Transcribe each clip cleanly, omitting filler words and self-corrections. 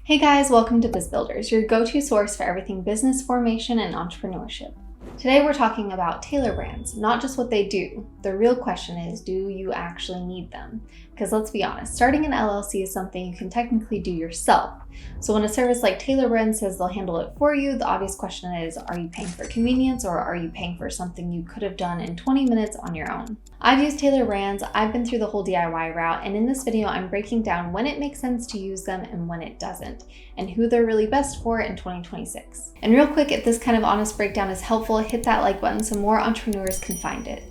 Hey guys, welcome to Biz Builders, your go-to source for everything business formation and entrepreneurship. Today we're talking about Tailor Brands, not just what they do. The real question is, do you actually need them? Because let's be honest, starting an LLC is something you can technically do yourself. So when a service like Tailor Brands says they'll handle it for you, the obvious question is, are you paying for convenience or are you paying for something you could have done in 20 minutes on your own? I've used Tailor Brands, I've been through the whole DIY route, and in this video I'm breaking down when it makes sense to use them and when it doesn't, and who they're really best for in 2026. And real quick, if this kind of honest breakdown is helpful, hit that like button so more entrepreneurs can find it.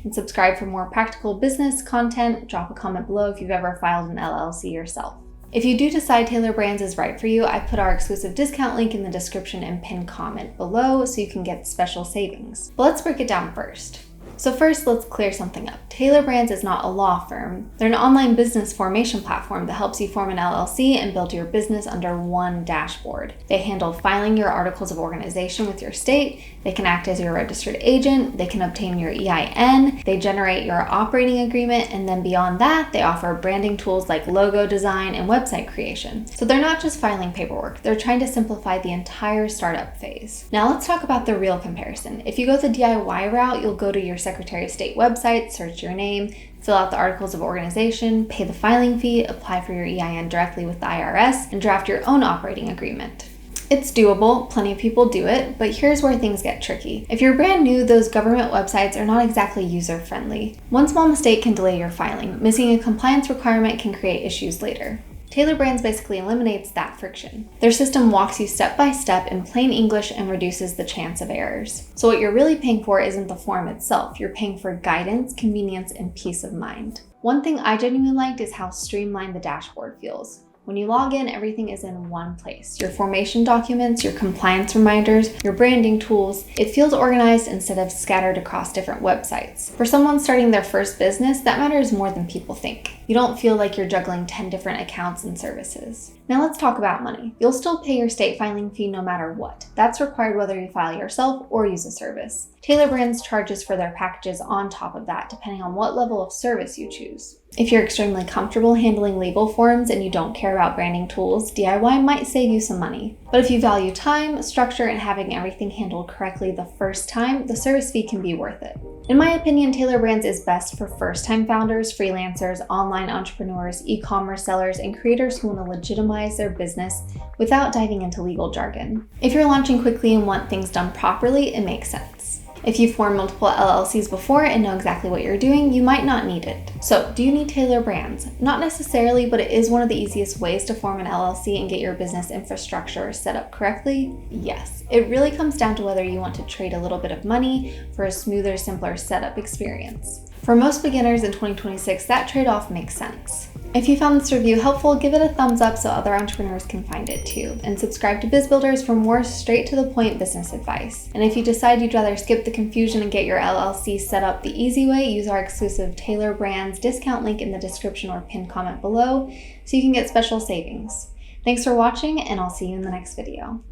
And subscribe for more practical business content. Drop a comment below if you've ever filed an LLC yourself. If you do decide Tailor Brands is right for you, I put our exclusive discount link in the description and pinned comment below so you can get special savings. But let's break it down first. So first, let's clear something up. Tailor Brands is not a law firm. They're an online business formation platform that helps you form an LLC and build your business under one dashboard. They handle filing your articles of organization with your state. They can act as your registered agent. They can obtain your EIN. They generate your operating agreement. And then beyond that, they offer branding tools like logo design and website creation. So they're not just filing paperwork. They're trying to simplify the entire startup phase. Now let's talk about the real comparison. If you go the DIY route, you'll go to your Secretary of State website, search your name, fill out the articles of organization, pay the filing fee, apply for your EIN directly with the IRS, and draft your own operating agreement. It's doable, plenty of people do it, but here's where things get tricky. If you're brand new, those government websites are not exactly user-friendly. One small mistake can delay your filing. Missing a compliance requirement can create issues later. Tailor Brands basically eliminates that friction. Their system walks you step by step in plain English and reduces the chance of errors. So what you're really paying for isn't the form itself. You're paying for guidance, convenience, and peace of mind. One thing I genuinely liked is how streamlined the dashboard feels. When you log in, everything is in one place. Your formation documents, your compliance reminders, your branding tools. It feels organized instead of scattered across different websites. For someone starting their first business, that matters more than people think. You don't feel like you're juggling 10 different accounts and services. Now let's talk about money. You'll still pay your state filing fee no matter what. That's required whether you file yourself or use a service. Tailor Brands charges for their packages on top of that, depending on what level of service you choose. If you're extremely comfortable handling legal forms and you don't care about branding tools, DIY might save you some money. But if you value time, structure, and having everything handled correctly the first time, the service fee can be worth it. In my opinion, Tailor Brands is best for first-time founders, freelancers, online entrepreneurs, e-commerce sellers, and creators who want to legitimize their business without diving into legal jargon. If you're launching quickly and want things done properly, it makes sense. If you've formed multiple LLCs before and know exactly what you're doing, you might not need it. So, do you need Tailor Brands? Not necessarily, but it is one of the easiest ways to form an LLC and get your business infrastructure set up correctly. Yes, it really comes down to whether you want to trade a little bit of money for a smoother, simpler setup experience. For most beginners in 2026, that trade-off makes sense. If you found this review helpful, give it a thumbs up so other entrepreneurs can find it too. And subscribe to Biz Builders for more straight to the point business advice. And if you decide you'd rather skip the confusion and get your LLC set up the easy way, use our exclusive Tailor Brands discount link in the description or pinned comment below so you can get special savings. Thanks for watching, and I'll see you in the next video.